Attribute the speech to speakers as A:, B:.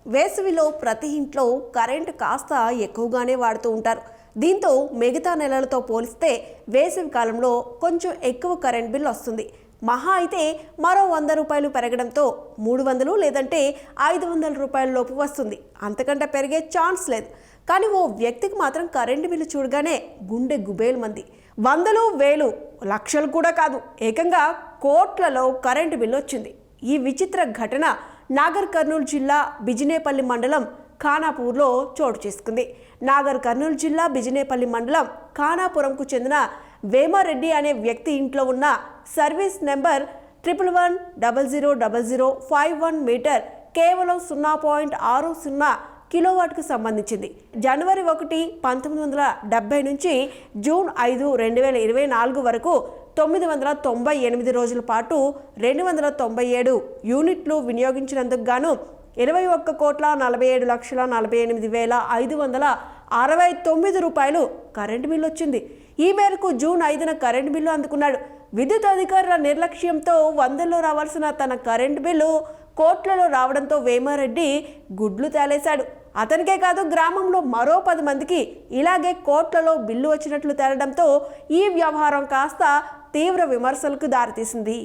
A: వేసవిలో ప్రతి ఇంట్లో కరెంటు కాస్త ఎక్కువగానే వాడుతూ ఉంటారు. దీంతో మిగతా నెలలతో పోలిస్తే వేసవి కాలంలో కొంచెం ఎక్కువ కరెంట్ బిల్ వస్తుంది. మహా అయితే మరో 100 రూపాయలు పెరగడంతో 300 లేదంటే 500 రూపాయల లోపు వస్తుంది. అంతకంటే పెరిగే ఛాన్స్ లేదు. కానీ ఓ వ్యక్తికి మాత్రం కరెంటు బిల్లు చూడగానే గుండె గుబేలు మంది. వందలు, వేలు, లక్షలు కూడా కాదు, ఏకంగా కోట్లలో కరెంటు బిల్లు వచ్చింది. ఈ విచిత్ర ఘటన నాగర్ కర్నూలు జిల్లా బిజినేపల్లి మండలం ఖానాపూర్లో చోటు చేసుకుంది. నాగర్ కర్నూలు జిల్లా బిజినేపల్లి మండలం ఖానాపురంకు చెందిన వేమారెడ్డి అనే వ్యక్తి ఇంట్లో ఉన్న సర్వీస్ నెంబర్ 11100051 మీటర్ కేవలం 0.60 కిలోవాట్కు సంబంధించింది. జనవరి 1, 1970 నుంచి జూన్ 5, 2024 వరకు 998 రోజుల పాటు 297 యూనిట్లు వినియోగించినందుకు గాను 21,47,48,569 రూపాయలు కరెంటు బిల్లు వచ్చింది. ఈ మేరకు జూన్ 5న కరెంటు బిల్లు అందుకున్నాడు. విద్యుత్ అధికారుల నిర్లక్ష్యంతో వందల్లో రావాల్సిన తన కరెంటు బిల్లు కోట్లలో రావడంతో వేమారెడ్డి గుడ్లు తేలేశాడు. అతనికే కాదు, గ్రామంలో మరో 10 మందికి ఇలాగే కోట్లలో బిల్లు వచ్చినట్లు తేలడంతో ఈ వ్యవహారం కాస్త తీవ్ర విమర్శలకు దారితీసింది.